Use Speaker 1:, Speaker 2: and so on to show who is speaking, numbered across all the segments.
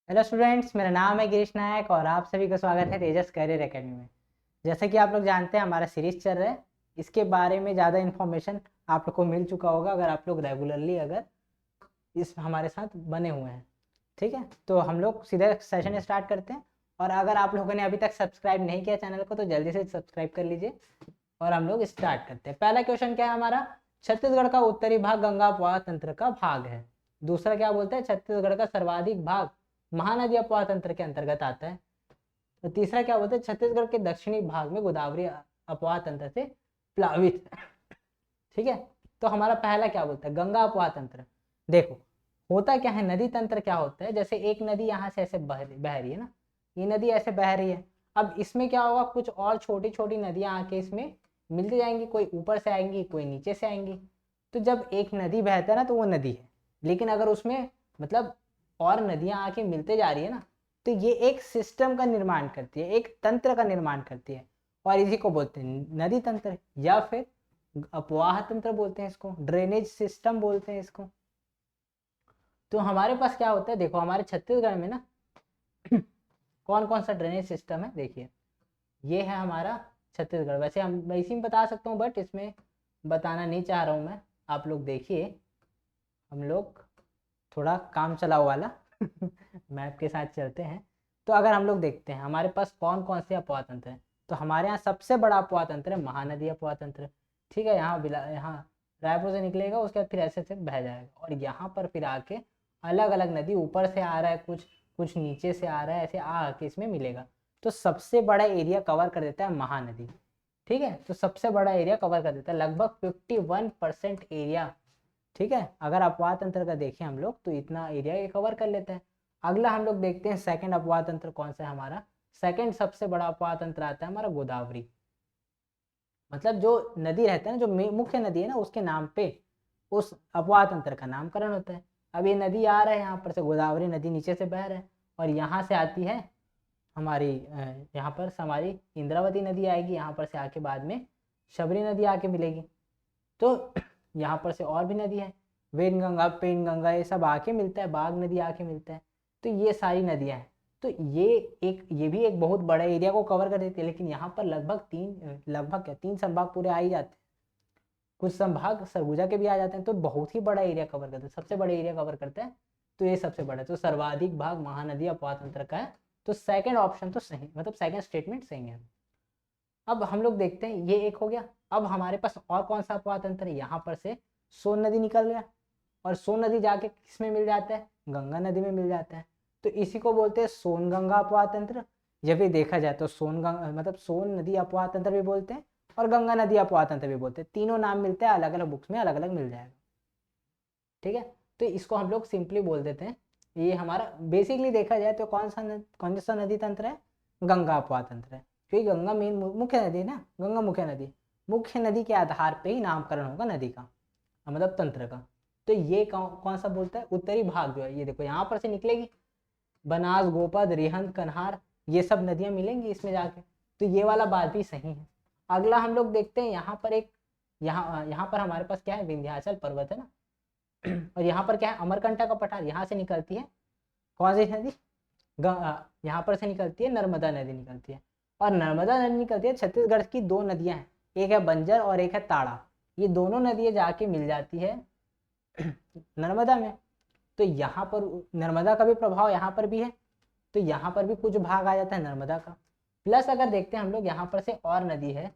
Speaker 1: Hello students, मेरा नाम है गिरीश नायक और आप सभी का स्वागत है तेजस करियर एकेडमी में। जैसे कि आप लोग जानते हैं, हमारा सीरीज चल रहा है। इसके बारे में ज़्यादा इन्फॉर्मेशन आप लोग को मिल चुका होगा अगर आप लोग रेगुलरली अगर इस हमारे साथ बने हुए हैं। ठीक है, तो हम लोग सीधे सेशन स्टार्ट करते हैं। और अगर आप लोगों ने अभी तक सब्सक्राइब नहीं किया चैनल को तो जल्दी से सब्सक्राइब कर लीजिए और हम लोग स्टार्ट करते हैं। पहला क्वेश्चन क्या है हमारा? छत्तीसगढ़ का उत्तरी भाग गंगा अपवाह तंत्र का भाग है। दूसरा क्या बोलते हैं? छत्तीसगढ़ का सर्वाधिक भाग महानदी अपवाह तंत्र के अंतर्गत आता है। तो तीसरा क्या बोलते हैं? छत्तीसगढ़ के दक्षिणी भाग में गोदावरी अपवाह तंत्र से प्लावित। ठीक है, तो हमारा पहला क्या बोलता है? गंगा अपवाह तंत्र। देखो, होता क्या है, नदी तंत्र क्या होता है, जैसे एक नदी यहाँ से ऐसे बह रही है ना, ये नदी ऐसे बह रही है। अब इसमें क्या होगा, कुछ और छोटी छोटी नदियां आके इसमें मिलती जाएंगी, कोई ऊपर से आएंगी कोई नीचे से आएंगी। तो जब एक नदी बहता है ना तो वो नदी है, लेकिन अगर उसमें मतलब और नदियां आके मिलते जा रही है ना, तो ये एक सिस्टम का निर्माण करती है, एक तंत्र का निर्माण करती है। और इसी को बोलते हैं नदी तंत्र, या फिर अपवाह तंत्र बोलते हैं इसको, ड्रेनेज सिस्टम बोलते हैं इसको। तो हमारे पास क्या होता है, देखो हमारे छत्तीसगढ़ में ना कौन कौन सा ड्रेनेज सिस्टम है, देखिए ये है हमारा छत्तीसगढ़। वैसे हम मैं इसी में बता सकता हूँ बट इसमें बताना नहीं चाह रहा हूँ मैं। आप लोग देखिए, हम लोग थोड़ा काम चलाओ वाला मैप के साथ चलते हैं। तो अगर हम लोग देखते हैं हमारे पास कौन कौन से अपवाह तंत्र हैं, तो हमारे यहाँ सबसे बड़ा अपवाह तंत्र है महानदी अपवाह तंत्र। ठीक है, यहाँ रायपुर से निकलेगा, उसके बाद फिर ऐसे से बह जाएगा और यहाँ पर फिर आके अलग अलग नदी ऊपर से आ रहा है, कुछ कुछ नीचे से आ रहा है, ऐसे आके इसमें मिलेगा। तो सबसे बड़ा एरिया कवर कर देता है महानदी। ठीक है, तो सबसे बड़ा एरिया कवर कर देता है, लगभग 51% एरिया। ठीक है, अगर अपवाह तंत्र का देखें हम लोग तो इतना एरिया ये कवर कर लेते हैं। अगला हम लोग देखते हैं सेकंड अपवाह तंत्र कौन सा है हमारा। सेकंड सबसे बड़ा अपवाह तंत्र आता है हमारा गोदावरी। मतलब जो नदी रहता है ना, जो मुख्य नदी है ना, उसके नाम पे उस अपवाह तंत्र का नामकरण होता है। अब ये नदी आ रहा है यहाँ पर से, गोदावरी नदी नीचे से बह रहा है और यहाँ से आती है हमारी यहाँ पर से हमारी इंद्रावती नदी आएगी, यहाँ पर से आके बाद में शबरी नदी आके मिलेगी। तो यहाँ पर से और भी नदी है, वेनगंगा पेनगंगा ये सब आके मिलता है, बाघ नदी आके मिलता है। तो ये सारी नदियाँ हैं। तो ये भी एक बहुत बड़ा एरिया को कवर कर देती है, लेकिन यहाँ पर लगभग क्या 3 संभाग पूरे आ ही जाते हैं, कुछ संभाग सरगुजा के भी आ जाते हैं। तो बहुत ही बड़ा एरिया कवर करते हैं, सबसे बड़ा एरिया कवर करते हैं। तो ये सबसे बड़ा है, तो सर्वाधिक भाग महानदी अपवाह तंत्र का है। तो सेकंड ऑप्शन तो सही, मतलब सेकंड स्टेटमेंट सही है। अब हम लोग देखते हैं, ये एक हो गया। अब हमारे पास और कौन सा अपवाह तंत्र है, यहाँ पर से सोन नदी निकल गया और सोन नदी जाके किस में मिल जाता है? गंगा नदी में मिल जाता है। तो इसी को बोलते हैं सोन गंगा अपवाह तंत्र। जब भी देखा जाए तो सोन गंगा मतलब सोन नदी अपवाह तंत्र भी बोलते हैं और गंगा नदी अपवाह तंत्र भी बोलते हैं। तीनों नाम मिलते हैं, अलग अलग बुक्स में अलग अलग मिल जाएगा। ठीक है, तो इसको हम लोग सिंपली बोल देते हैं, ये हमारा बेसिकली देखा जाए तो कौन सा नदी तंत्र है? गंगा अपवाह तंत्र है, क्योंकि गंगा मेन मुख्य नदी है ना, गंगा मुख्य नदी के आधार पे ही नामकरण होगा नदी का, मतलब तंत्र का। तो ये कौन सा बोलता है? उत्तरी भाग जो है, ये देखो यहाँ पर से निकलेगी, बनास गोपद रिहंद कन्हार ये सब नदियाँ मिलेंगी इसमें जाके। तो ये वाला बात भी सही है। अगला हम लोग देखते हैं, यहाँ पर यहाँ पर हमारे पास क्या है? विंध्याचल पर्वत है ना, और यहाँ पर क्या है? अमरकंटक का पठार। यहाँ से निकलती है कौन सी नदी? यहाँ पर से निकलती है नर्मदा नदी निकलती है। और नर्मदा नदी निकलती है, छत्तीसगढ़ की दो नदियाँ हैं, एक है बंजर और एक है ताड़ा। ये दोनों नदियाँ जाके मिल जाती है नर्मदा में। तो यहाँ पर नर्मदा का भी प्रभाव यहाँ पर भी है, तो यहाँ पर भी कुछ भाग आ जाता है नर्मदा का। प्लस अगर देखते हैं हम लोग, यहाँ पर से और नदी है,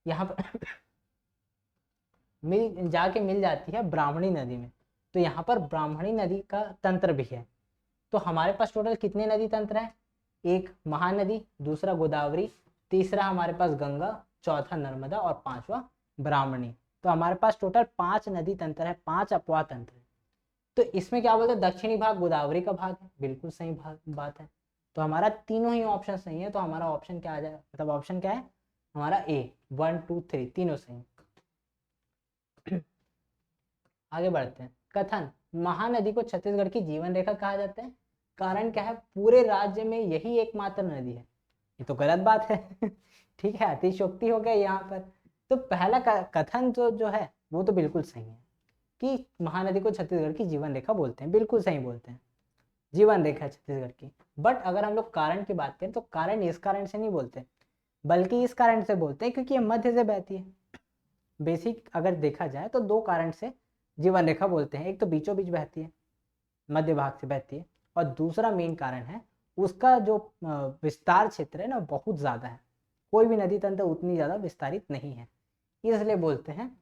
Speaker 1: यहाँ पर मिल जाती है ब्राह्मणी नदी में। तो यहाँ पर ब्राह्मणी नदी का तंत्र भी है। तो हमारे पास टोटल कितने नदी तंत्र हैं? एक महानदी, दूसरा गोदावरी, तीसरा हमारे पास गंगा, चौथा नर्मदा और पांचवा ब्राह्मणी। तो हमारे पास टोटल 5 नदी तंत्र है, 5 अपवाह तंत्र है। तो इसमें क्या बोलते हैं? दक्षिणी भाग गोदावरी का भाग है, बिल्कुल सही बात है। तो हमारा तीनों ही ऑप्शन सही है। तो हमारा ऑप्शन क्या आ जाए, मतलब ऑप्शन क्या है हमारा? ए, 1 2 3 तीनों सही। आगे बढ़ते हैं। कथन, महानदी को छत्तीसगढ़ की जीवन रेखा कहा जाता है। कारण क्या है? पूरे राज्य में यही एकमात्र नदी है। ये तो गलत बात है ठीक है, अतिशयोक्ति हो गया यहाँ पर। तो पहला कथन जो है वो तो बिल्कुल सही है कि महानदी को छत्तीसगढ़ की जीवन रेखा बोलते हैं, बिल्कुल सही बोलते हैं। जीवन रेखा है छत्तीसगढ़ की। बट अगर हम लोग कारण की बात करें तो कारण इस कारण से नहीं बोलते, बल्कि इस कारण से बोलते हैं क्योंकि ये मध्य से बहती है। बेसिक अगर देखा जाए तो दो कारण से जीवन रेखा बोलते हैं, एक तो बीचों बीच बहती है, मध्य भाग से बहती है, और दूसरा मेन कारण है उसका जो विस्तार क्षेत्र है ना बहुत ज़्यादा है, कोई भी नदी तंत्र उतनी ज़्यादा विस्तारित नहीं है, इसलिए बोलते हैं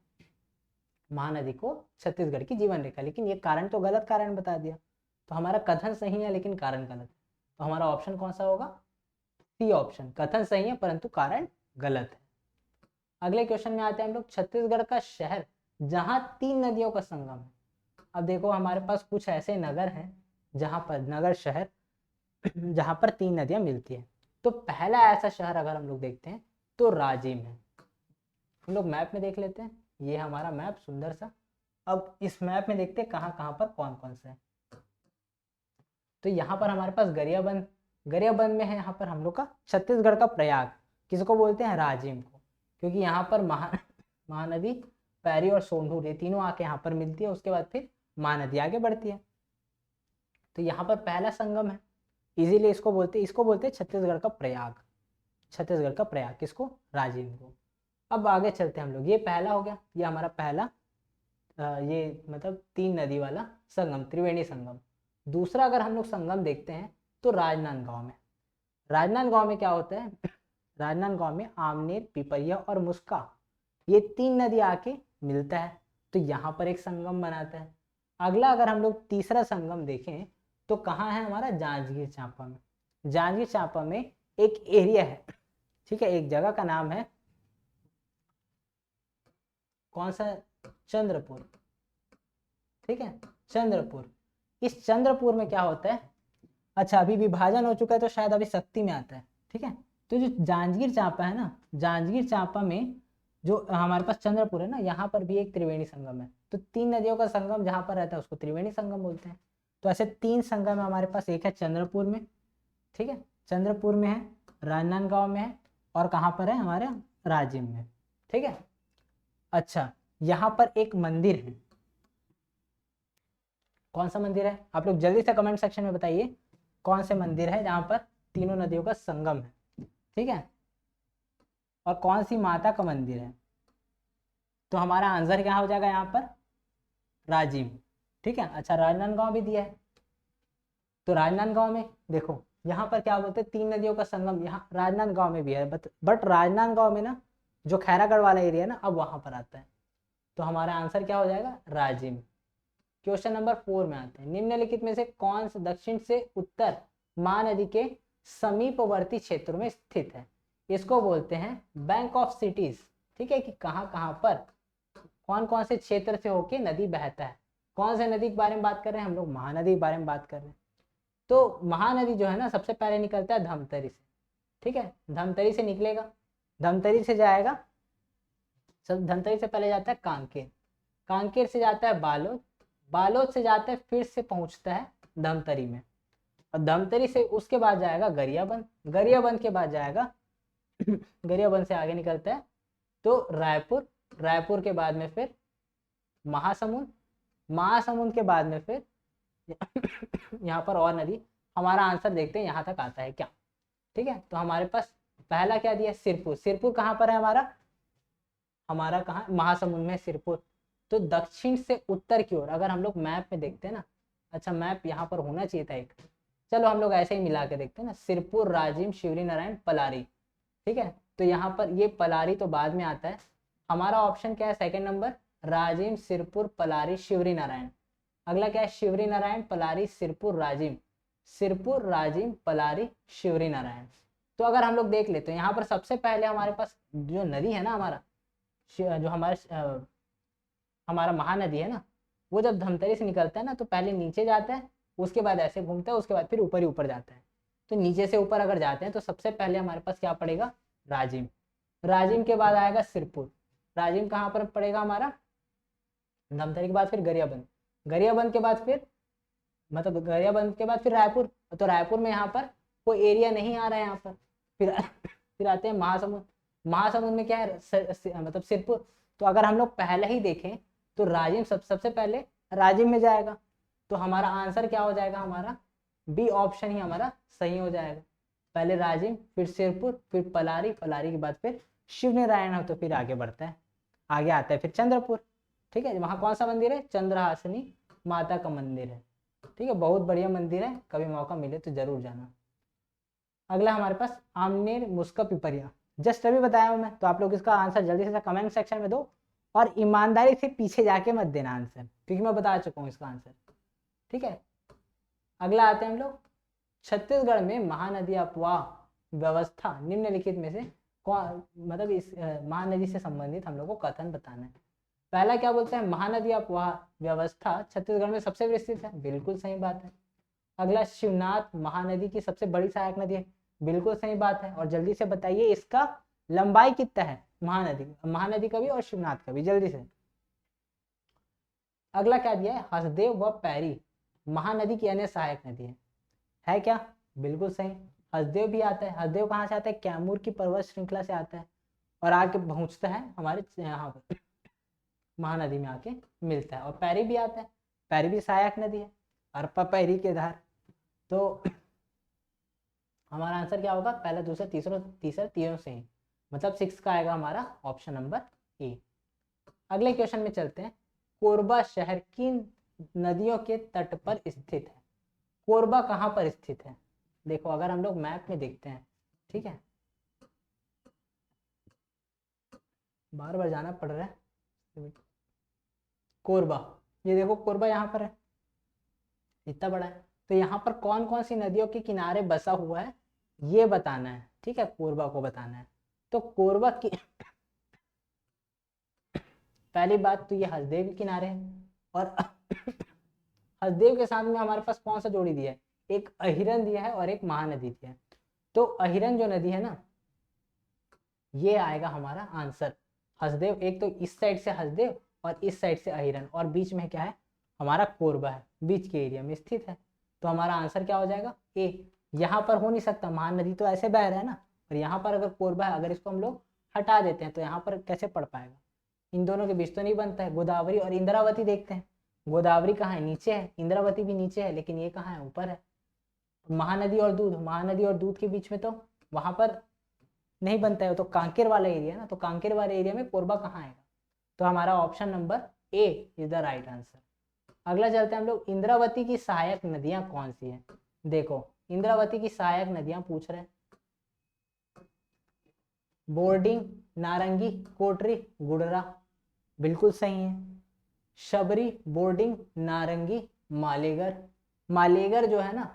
Speaker 1: महानदी को छत्तीसगढ़ की जीवन रेखा। लेकिन ये कारण तो गलत कारण बता दिया, तो हमारा कथन सही है लेकिन कारण गलत है। तो हमारा ऑप्शन कौन सा होगा? सी ऑप्शन, कथन सही है परंतु कारण गलत है। अगले क्वेश्चन में आते हैं हम लोग, छत्तीसगढ़ का शहर जहां 3 नदियों का संगम है। अब देखो हमारे पास कुछ ऐसे नगर हैं जहां पर नगर शहर जहां पर 3 नदियां मिलती है। तो पहला ऐसा शहर अगर हम लोग देखते हैं तो राजिम है। हम लोग मैप में देख लेते हैं, ये हमारा मैप सुंदर सा। अब इस मैप में देखते हैं कहाँ कहाँ पर कौन कौन सा है। तो यहाँ पर हमारे पास गरियाबंद में है यहाँ पर हम लोग का छत्तीसगढ़ का प्रयाग, किसको बोलते हैं? राजिम को, क्योंकि यहाँ पर महानदी पैरी और सोंढूर ये तीनों आके यहाँ पर मिलती है, उसके बाद फिर महानदी आगे बढ़ती है। तो यहाँ पर पहला संगम है, इजीली इसको बोलते हैं छत्तीसगढ़ का प्रयाग। छत्तीसगढ़ का प्रयाग किसको? राजिम को। अब आगे चलते हैं हम लोग, ये पहला हो गया, ये हमारा पहला ये मतलब 3 नदी वाला संगम, त्रिवेणी संगम। दूसरा अगर हम लोग संगम देखते हैं तो राजनांदगांव में। राजनांदगांव में क्या होता है? राजनांदगांव में आमनेर, पिपरिया और मुस्का ये 3 नदी आके मिलता है, तो यहाँ पर एक संगम बनाता है। अगला अगर हम लोग तीसरा संगम देखें तो कहाँ है हमारा? जांजगीर चांपा में। जांजगीर चांपा में एक एरिया है, ठीक है, एक जगह का नाम है कौन सा? चंद्रपुर, ठीक है, चंद्रपुर। इस चंद्रपुर में क्या होता है? अच्छा अभी विभाजन हो चुका है तो शायद अभी शक्ति में आता है, ठीक है। तो जो जांजगीर चांपा है ना, जांजगीर चांपा में जो हमारे पास चंद्रपुर है ना, यहाँ पर भी एक त्रिवेणी संगम है। तो 3 नदियों का संगम जहाँ पर रहता है उसको त्रिवेणी संगम बोलते हैं। तो ऐसे 3 संगम है हमारे पास, एक है चंद्रपुर में, ठीक है, चंद्रपुर में है, राजनांदगांव में है, और कहाँ पर है? हमारे राजिम में, ठीक है। अच्छा यहाँ पर एक मंदिर है, कौन सा मंदिर है? आप लोग जल्दी से कमेंट सेक्शन में बताइए कौन से मंदिर है जहाँ पर तीनों नदियों का संगम है, ठीक है, और कौन सी माता का मंदिर है। तो हमारा आंसर क्या हो जाएगा यहाँ पर? राजिम, ठीक है। अच्छा राजनांदगांव भी दिया है, तो राजनांदगांव में देखो यहाँ पर क्या बोलते हैं? 3 नदियों का संगम यहाँ राजनांदगांव में भी है, बट राजनांदगांव में ना जो खैरागढ़ वाला एरिया है ना, अब वहां पर आता है। तो हमारा आंसर क्या हो जाएगा? राजिम। क्वेश्चन नंबर 4 में आते हैं, निम्नलिखित में से कौन सा दक्षिण से उत्तर महानदी के समीपवर्ती क्षेत्रों में स्थित है? इसको बोलते हैं बैंक ऑफ सिटीज, ठीक है, कि कहाँ कहाँ पर कौन कौन से क्षेत्र से होके नदी बहता है। कौन से नदी के बारे में बात कर रहे हैं हम लोग? महानदी के बारे में बात कर रहे हैं। तो महानदी जो है ना सबसे पहले निकलता है धमतरी से, ठीक है, धमतरी से निकलेगा, धमतरी से जाएगा, धमतरी से पहले जाता है कांकेर, कांकेर से जाता है बालोद, बालोद से जाता है फिर से पहुंचता है धमतरी में, और धमतरी से उसके बाद जाएगा गरियाबंद, गरियाबंद के बाद जाएगा गरियाबंद से आगे निकलता है तो रायपुर, रायपुर के बाद में फिर महासमुंद, महासमुंद के बाद में फिर यहाँ पर और नदी। हमारा आंसर देखते हैं यहाँ तक आता है क्या, ठीक है। तो हमारे पास पहला क्या दिया? सिरपुर। सिरपुर कहाँ पर है हमारा? हमारा कहाँ? महासमुंद में सिरपुर। तो दक्षिण से उत्तर की ओर अगर हम लोग मैप में देखते हैं ना, अच्छा मैप यहाँ पर होना चाहिए था एक, चलो हम लोग ऐसे ही मिला के देखते हैं ना, सिरपुर, राजिम, शिवरीनारायण, पलारी, ठीक है। तो यहाँ पर ये पलारी तो बाद में आता है, हमारा ऑप्शन क्या है? Second number, Rajim, Sirpur, Palari, Shivrinarayan. अगला क्या है? शिवरीनारायण, पलारी, सिरपुर, राजिम, सिरपुर, राजिम, पलारी, शिवरीनारायण। तो अगर हम लोग देख लेते हैं यहाँ पर सबसे पहले हमारे पास जो नदी है ना, हमारा जो हमारा महानदी है ना, वो जब धमतरी से निकलता है ना तो पहले नीचे जाता है, उसके बाद ऐसे घूमता है, उसके बाद फिर ऊपर ही ऊपर जाता है। तो नीचे से ऊपर अगर जाते हैं तो सबसे पहले हमारे पास क्या पड़ेगा? राजिम, राजिम के बाद आएगा सिरपुर, राजिम कहाँ पर पड़ेगा हमारा? धमतरी के बाद फिर गरियाबंद, गरियाबंद के बाद फिर मतलब गरियाबंद के बाद फिर रायपुर, तो रायपुर में यहाँ पर कोई एरिया नहीं आ रहा है यहाँ पर। फिर आते हैं महासमुंद, महासमुंद में क्या है? मतलब सिरपुर। तो अगर हम लोग पहले ही देखें तो राजिम सबसे पहले राजिम में जाएगा, तो हमारा आंसर क्या हो जाएगा? हमारा बी ऑप्शन ही हमारा सही हो जाएगा। पहले राजिम, फिर सिरपुर, फिर पलारी, पलारी के बाद फिर शिव नारायण हो, तो फिर आगे बढ़ता है, आगे आता है फिर चंद्रपुर। ठीक है, वहाँ कौन सा मंदिर है? चंद्रहासिनी माता का मंदिर है। ठीक है, बहुत बढ़िया मंदिर है, कभी मौका मिले तो जरूर जाना। अगला हमारे पास आमनेर मुस्का पिपरिया, जस्ट अभी बताया हूँ मैं, तो आप लोग इसका आंसर जल्दी से कमेंट सेक्शन में दो, और ईमानदारी से पीछे जाके मत देना आंसर, क्योंकि मैं बता चुका हूँ इसका आंसर। ठीक है, अगला आते हैं हम लोग, छत्तीसगढ़ में महानदी अपवाह व्यवस्था निम्नलिखित में से कौन, मतलब इस महानदी से संबंधित हम लोग को कथन बताना है। पहला क्या बोलते हैं? महानदी अपवाह व्यवस्था छत्तीसगढ़ में सबसे विस्तृत है, बिल्कुल सही बात है। अगला, शिवनाथ महानदी की सबसे बड़ी सहायक नदी है, बिल्कुल सही बात है। और जल्दी से बताइए इसका लंबाई कितना है? महानदी का भी और शिवनाथ का भी, जल्दी से। अगला क्या दिया है? हसदेव व पैरी महानदी की अन्य सहायक नदी है क्या? बिल्कुल सही, हसदेव भी आता है। हसदेव कहाँ से आता है? कैमूर की पर्वत श्रृंखला से आता है और आके पहुंचता है हमारे यहाँ पर महानदी में आके मिलता है। और पैरी भी आता है, पैरी भी सहायक नदी है, अरपा पैरी के धार। तो हमारा आंसर क्या होगा? पहला, दूसरा, तीसरा तीनों से ही, मतलब 6 का आएगा हमारा ऑप्शन नंबर ए। अगले क्वेश्चन में चलते हैं। कोरबा शहर किन नदियों के तट पर स्थित है? कोरबा कहाँ पर स्थित है? देखो, अगर हम लोग मैप में देखते हैं, ठीक है, बार बार जाना पड़ रहा है। कोरबा, ये देखो कोरबा यहाँ पर है, इतना बड़ा है। तो यहाँ पर कौन कौन सी नदियों के किनारे बसा हुआ है, ये बताना है। ठीक है, कोरबा को बताना है। तो कोरबा की पहली बात तो ये हसदेव के किनारे है, और हसदेव के साथ में हमारे पास कौन सा जोड़ी दिया है? एक अहिरन दिया है और एक महानदी दिया है। तो अहिरन जो नदी है ना, ये आएगा हमारा आंसर। हसदेव, एक तो इस साइड से हसदेव और इस साइड से अहिरन, और बीच में क्या है? हमारा कोरबा है, बीच के एरिया में स्थित है। तो हमारा आंसर क्या हो जाएगा? ए। यहाँ पर हो नहीं सकता, महानदी तो ऐसे बह रहा है ना, और यहाँ पर अगर कोरबा है, अगर इसको हम लोग हटा देते हैं तो यहाँ पर कैसे पड़ पाएगा? इन दोनों के बीच तो नहीं बनता है। गोदावरी और इंद्रावती देखते हैं, गोदावरी कहाँ है? नीचे है, इंद्रावती भी नीचे है, लेकिन ये कहाँ है? ऊपर है। महानदी और दूध के बीच में तो वहां पर नहीं बनता है, तो कांकेर वाला एरिया ना, तो कांकेर वाले एरिया में कोरबा कहाँ आएगा? तो हमारा option number A is the right answer. अगला चलते हैं हम लोग, इंद्रावती की सहायक नदियां कौन सी हैं? देखो, इंद्रावती की सहायक नदियां पूछ रहे हैं। बोर्डिंग, नारंगी, कोटरी, गुडरा, बिल्कुल सही है। शबरी, बोर्डिंग, नारंगी, मालेगर। मालेगर जो है ना,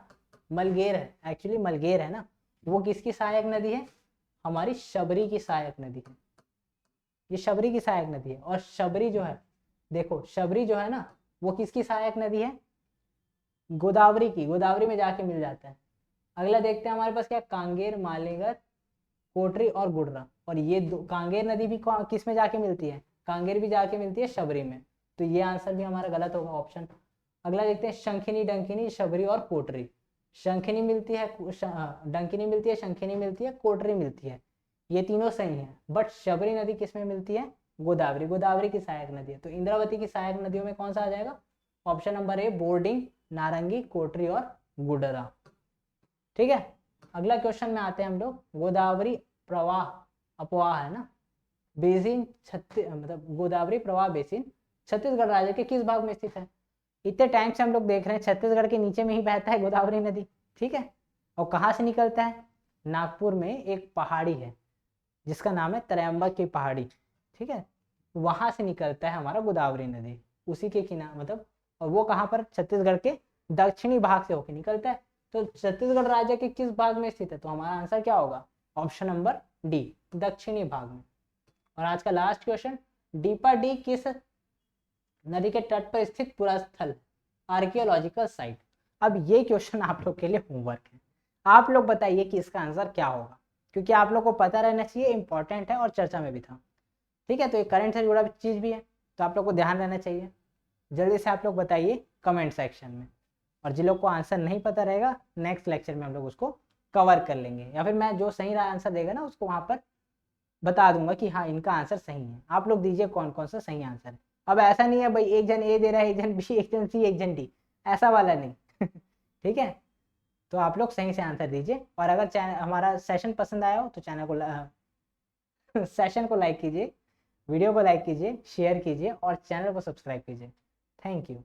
Speaker 1: मलगेर है, एक्चुअली मलगेर है ना, वो किसकी सहायक नदी है? हमारी शबरी की सहायक नदी है। ये शबरी की सहायक नदी है। और शबरी जो है, देखो शबरी जो है ना, वो किसकी सहायक नदी है? गोदावरी की, गोदावरी में जाके मिल जाता है। अगला देखते हैं हमारे पास क्या, कांगेर, मालेगर, कोटरी और गुडरा। और ये कांगेर नदी भी किस में जाके मिलती है? कांगेर भी जाके मिलती है शबरी में। तो ये आंसर भी हमारा गलत होगा, ऑप्शन। अगला देखते हैं, शंखिनी, डंकिनी, शबरी और कोटरी। शंखिनी मिलती है, डंकिनी मिलती है, शंखिनी मिलती है, कोटरी मिलती है, ये तीनों सही है। बट शबरी नदी किस में मिलती है? गोदावरी, गोदावरी की सहायक नदी है। तो इंद्रावती की सहायक नदियों में कौन सा आ जाएगा? ऑप्शन नंबर ए, बोर्डिंग, नारंगी, कोटरी और गुडरा। ठीक है, अगला क्वेश्चन में आते हैं हम लोग। गोदावरी प्रवाह अपवाह है ना, बेसिन मतलब गोदावरी प्रवाह बेसिन छत्तीसगढ़ राज्य के किस भाग में स्थित है? इतने टाइम से हम लोग देख रहे हैं छत्तीसगढ़ के नीचे में ही बहता है गोदावरी नदी। ठीक है, और कहाँ से निकलता है? नागपुर में एक पहाड़ी है जिसका नाम है त्रयंबक की पहाड़ी। ठीक है, वहां से निकलता है हमारा गोदावरी नदी, उसी के किनारे, मतलब, और वो कहाँ पर? छत्तीसगढ़ के दक्षिणी भाग से होकर निकलता है। तो छत्तीसगढ़ राज्य के किस भाग में स्थित है? तो हमारा आंसर क्या होगा? ऑप्शन नंबर डी, दक्षिणी भाग में। और आज का लास्ट क्वेश्चन, डीपा डी किस नदी के तट पर स्थित पुरास्थल आर्कियोलॉजिकल साइट? अब ये क्वेश्चन आप लोग के लिए होमवर्क है, आप लोग बताइए कि इसका आंसर क्या होगा, क्योंकि आप लोग को पता रहना चाहिए, इंपॉर्टेंट है और चर्चा में भी था। ठीक है, तो ये करंट से जुड़ा चीज भी है, तो आप लोग को ध्यान रहना चाहिए। जल्दी से आप लोग बताइए कमेंट सेक्शन में, और जिन लोग को आंसर नहीं पता रहेगा, नेक्स्ट लेक्चर में हम लोग उसको कवर कर लेंगे, या फिर मैं जो सही आंसर देगा ना उसको वहां पर बता दूंगा कि हाँ इनका आंसर सही है। आप लोग दीजिए कौन कौन सा सही आंसर है। अब ऐसा नहीं है भाई एक जन ए दे रहा है, एक जन बी, एक जन सी, एक जन डी, ऐसा वाला नहीं। ठीक है, तो आप लोग सही से आंसर दीजिए। और अगर चैनल हमारा सेशन पसंद आया हो तो चैनल को सेशन को लाइक कीजिए, वीडियो को लाइक कीजिए, शेयर कीजिए और चैनल को सब्सक्राइब कीजिए। Thank you.